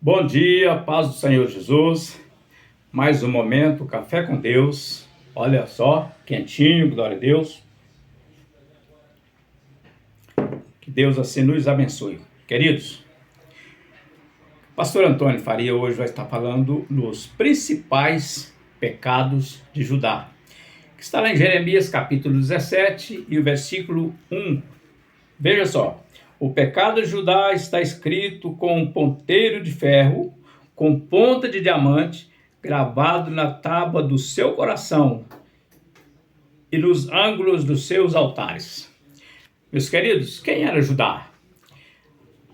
Bom dia, paz do Senhor Jesus. Mais um momento, café com Deus. Olha só, quentinho, glória a Deus. Que Deus assim nos abençoe. Queridos, o pastor Antônio Faria hoje vai estar falando nos principais pecados de Judá, que está lá em Jeremias capítulo 17 e o versículo 1. Veja só, o pecado de Judá está escrito com um ponteiro de ferro, com ponta de diamante, gravado na tábua do seu coração e nos ângulos dos seus altares. Meus queridos, quem era Judá?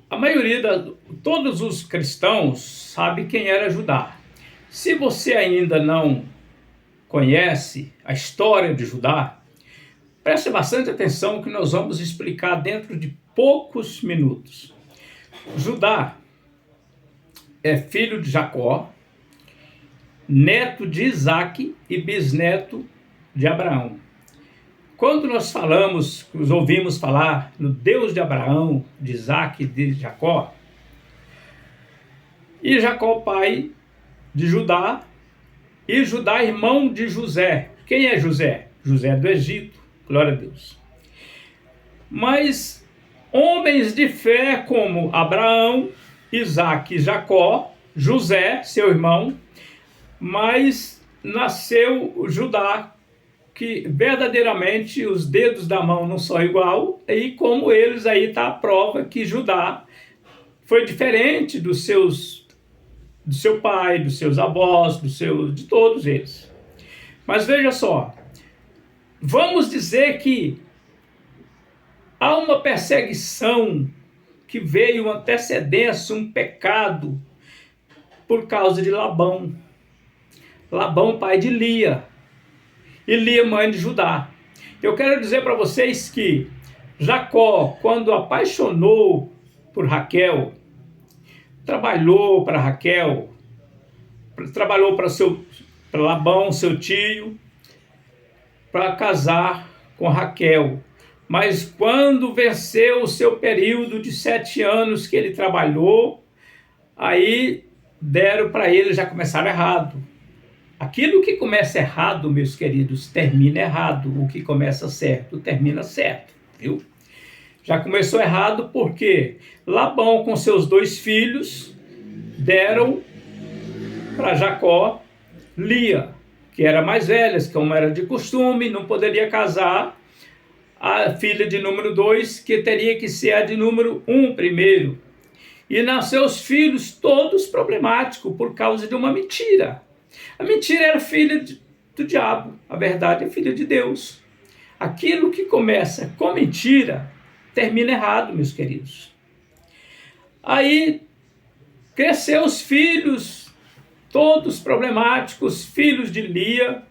A maioria, todos os cristãos sabe quem era Judá. Se você ainda não conhece a história de Judá, preste bastante atenção que nós vamos explicar dentro de poucos minutos. Judá é filho de Jacó, neto de Isaac e bisneto de Abraão. Quando nós ouvimos falar no Deus de Abraão, de Isaac e de Jacó, e Jacó pai de Judá, e Judá irmão de José. Quem é José? José do Egito, glória a Deus. Mas homens de fé como Abraão, Isaac e Jacó, José, seu irmão, mas nasceu Judá, que verdadeiramente os dedos da mão não são igual, e como eles aí está a prova que Judá foi diferente do seu pai, dos seus avós, de todos eles. Mas veja só, vamos dizer que há uma perseguição que veio antecedência, um pecado por causa de Labão. Labão, pai de Lia, e Lia, mãe de Judá. Eu quero dizer para vocês que Jacó, quando apaixonou por Raquel, trabalhou para Raquel, trabalhou para Labão, seu tio, para casar com Raquel. Mas quando venceu o seu período de 7 anos que ele trabalhou, aí deram para ele, já começaram errado. Aquilo que começa errado, meus queridos, termina errado. O que começa certo, termina certo, viu? Já começou errado porque Labão, com seus 2 filhos, deram para Jacó Lia, que era mais velha, como era de costume, não poderia casar a filha de número 2, que teria que ser a de número 1 primeiro. E nasceu os filhos todos problemáticos por causa de uma mentira. A mentira era filha do diabo, a verdade é filha de Deus. Aquilo que começa com mentira termina errado, meus queridos. Aí cresceu os filhos, todos problemáticos, filhos de Lia.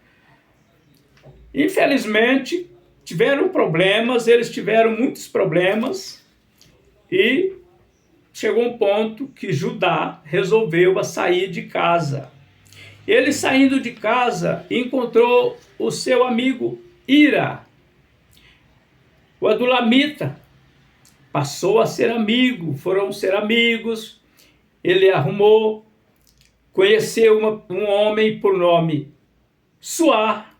Infelizmente, tiveram problemas, eles tiveram muitos problemas, e chegou um ponto que Judá resolveu sair de casa. Ele, saindo de casa, encontrou o seu amigo Ira, o adulamita. Passou a ser amigo, foram ser amigos. Ele conheceu um homem por nome Suar,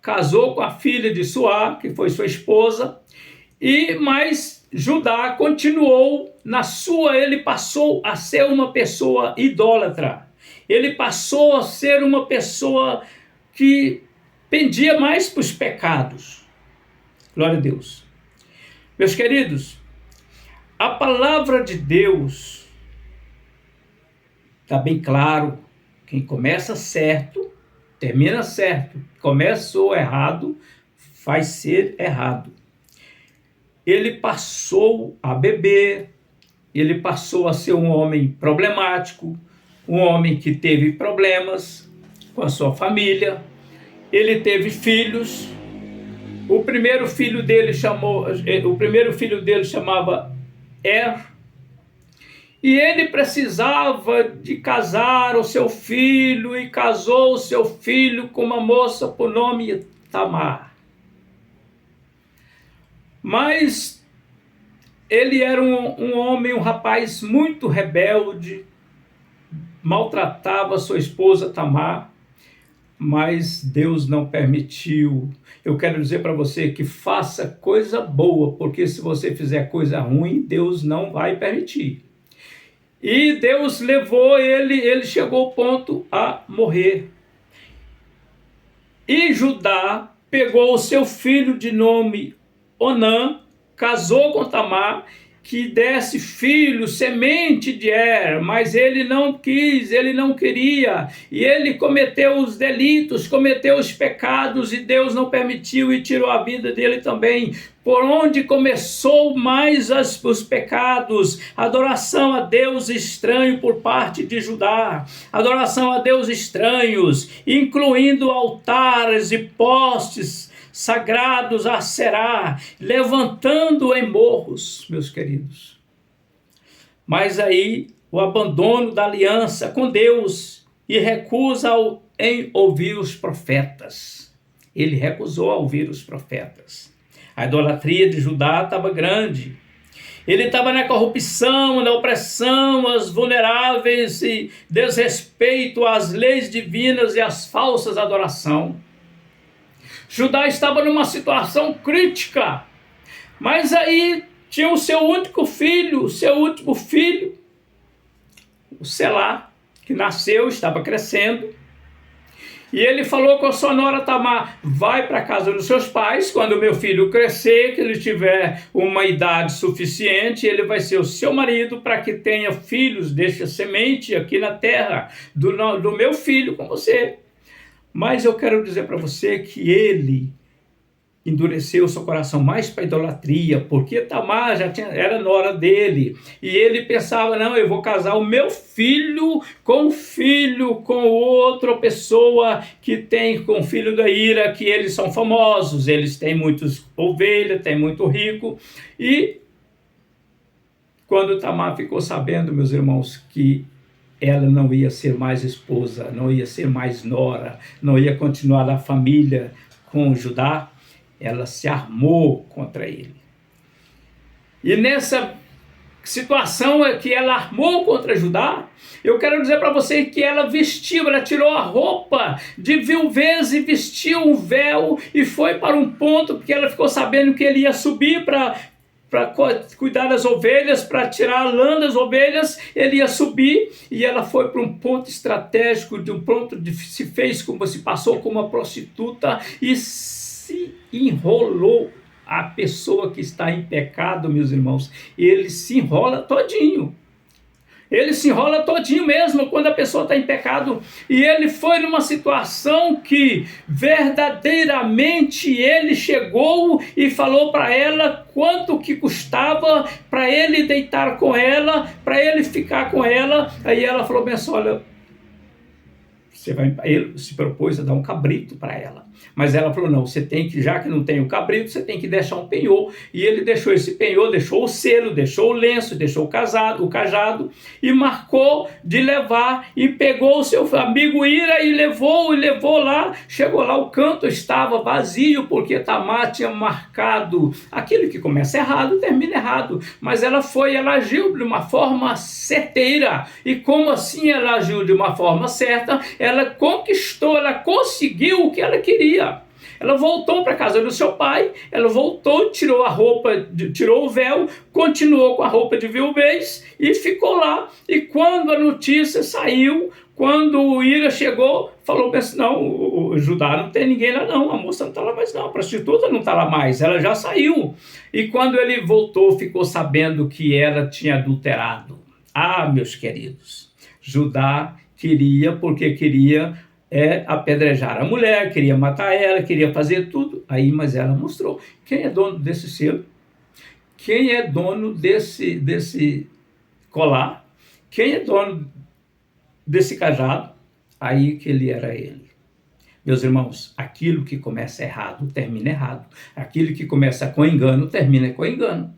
casou com a filha de Suar, que foi sua esposa, mas Judá continuou ele passou a ser uma pessoa idólatra. Ele passou a ser uma pessoa que pendia mais para os pecados. Glória a Deus. Meus queridos, a palavra de Deus está bem claro. Quem começa certo, termina certo. Começou errado, vai ser errado. Ele passou a beber, ele passou a ser um homem problemático, um homem que teve problemas com a sua família. Ele teve filhos. O primeiro filho dele chamava Er. E ele precisava de casar o seu filho, e casou o seu filho com uma moça por nome Tamar. Mas ele era um homem, um rapaz muito rebelde, maltratava sua esposa Tamar, mas Deus não permitiu. Eu quero dizer para você que faça coisa boa, porque se você fizer coisa ruim, Deus não vai permitir. E Deus levou ele chegou ao ponto a morrer. E Judá pegou o seu filho de nome Onã, casou com Tamar, que desse filho, semente de mas ele não quis, ele não queria, e ele cometeu os delitos, cometeu os pecados, e Deus não permitiu e tirou a vida dele também. Por onde começou mais os pecados? Adoração a Deus estranho por parte de Judá, adoração a Deus estranhos, incluindo altares e postes sagrados a Será, levantando em morros, meus queridos. Mas aí o abandono da aliança com Deus e recusa em ouvir os profetas. Ele recusou a ouvir os profetas. A idolatria de Judá estava grande. Ele estava na corrupção, na opressão, aos vulneráveis e desrespeito às leis divinas e às falsas adorações. Judá estava numa situação crítica, mas aí tinha o seu único filho, o seu último filho, o Selá, que nasceu, estava crescendo, e ele falou com a sua nora Tamar: vai para a casa dos seus pais, quando o meu filho crescer, que ele tiver uma idade suficiente, ele vai ser o seu marido, para que tenha filhos, deixe a semente aqui na terra do meu filho com você. Mas eu quero dizer para você que ele endureceu seu coração mais para a idolatria, porque Tamar era nora dele, e ele pensava: não, eu vou casar o meu filho com outra pessoa que tem, com o filho da ira, que eles são famosos, eles têm muitas ovelhas, têm muito rico. E quando Tamar ficou sabendo, meus irmãos, que ela não ia ser mais esposa, não ia ser mais nora, não ia continuar a família com Judá, ela se armou contra ele. E nessa situação que ela armou contra Judá, eu quero dizer para você que ela vestiu, ela tirou a roupa de viuvez e vestiu um véu e foi para um ponto, porque ela ficou sabendo que ele ia subir para cuidar das ovelhas, para tirar a lã das ovelhas, ele ia subir, e ela foi para um ponto estratégico, de um ponto se fez como se passou como uma prostituta e se enrolou. A pessoa que está em pecado, meus irmãos, ele se enrola todinho. Ele se enrola todinho mesmo quando a pessoa está em pecado. E ele foi numa situação que verdadeiramente ele chegou e falou para ela quanto que custava para ele deitar com ela, para ele ficar com ela. Aí ela falou bem assim: olha, ele se propôs a dar um cabrito para ela. Mas ela falou: não, você tem que, já que não tem o cabrito, você tem que deixar um penhor. E ele deixou esse penhor, deixou o selo, deixou o lenço, deixou o cajado, e marcou de levar, e pegou o seu amigo Ira e levou lá. Chegou lá, o canto estava vazio, porque Tamar tinha marcado. Aquilo que começa errado, termina errado. Mas ela agiu de uma forma certeira. E como assim ela agiu de uma forma certa? Ela conquistou, ela conseguiu o que ela queria. Ela voltou para a casa do seu pai, ela voltou, tirou a roupa, tirou o véu, continuou com a roupa de viuvez e ficou lá. E quando a notícia saiu, quando o Ira chegou, falou assim: não, o Judá não tem ninguém lá não, a moça não está lá mais não, a prostituta não está lá mais, ela já saiu. E quando ele voltou, ficou sabendo que ela tinha adulterado. Ah, meus queridos, Judá queria, porque queria apedrejar a mulher, queria matar ela, queria fazer tudo. Aí, mas ela mostrou. Quem é dono desse selo? Quem é dono desse colar? Quem é dono desse cajado? Aí que ele era ele. Meus irmãos, aquilo que começa errado, termina errado. Aquilo que começa com engano, termina com engano.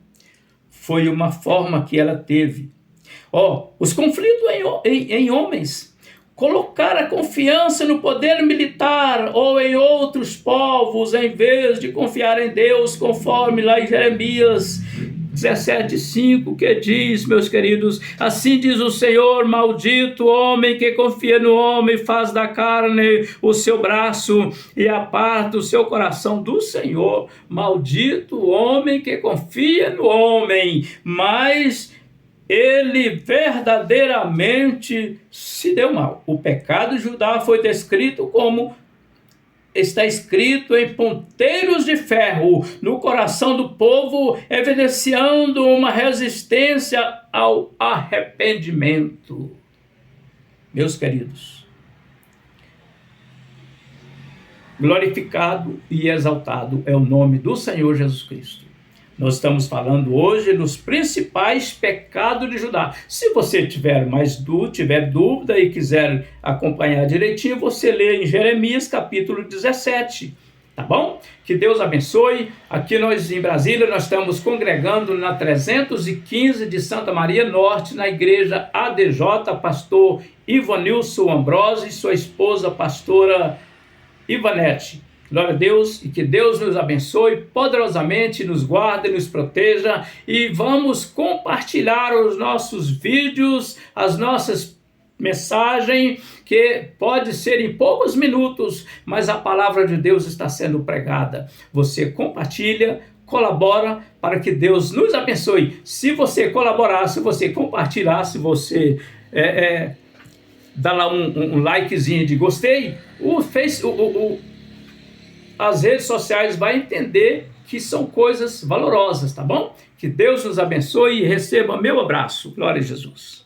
Foi uma forma que ela teve. Os conflitos em homens. Colocar a confiança no poder militar ou em outros povos, em vez de confiar em Deus, conforme lá em Jeremias 17:5, que diz, meus queridos: assim diz o Senhor, maldito o homem que confia no homem, faz da carne o seu braço e aparta o seu coração do Senhor. Maldito o homem que confia no homem, mas ele verdadeiramente se deu mal. O pecado de Judá foi descrito como está escrito em ponteiros de ferro no coração do povo, evidenciando uma resistência ao arrependimento. Meus queridos, glorificado e exaltado é o nome do Senhor Jesus Cristo. Nós estamos falando hoje dos principais pecados de Judá. Se você tiver dúvida e quiser acompanhar direitinho, você lê em Jeremias capítulo 17, tá bom? Que Deus abençoe. Aqui nós em Brasília, nós estamos congregando na 315 de Santa Maria Norte, na igreja ADJ, pastor Ivanilson Ambrosio e sua esposa, pastora Ivanete. Glória a Deus, e que Deus nos abençoe poderosamente, nos guarde, nos proteja, e vamos compartilhar os nossos vídeos, as nossas mensagens, que pode ser em poucos minutos, mas a palavra de Deus está sendo pregada. Você compartilha, colabora para que Deus nos abençoe. Se você colaborar, se você compartilhar, se você dá lá um likezinho de gostei, as redes sociais vão entender que são coisas valorosas, tá bom? Que Deus nos abençoe e receba meu abraço. Glória a Jesus.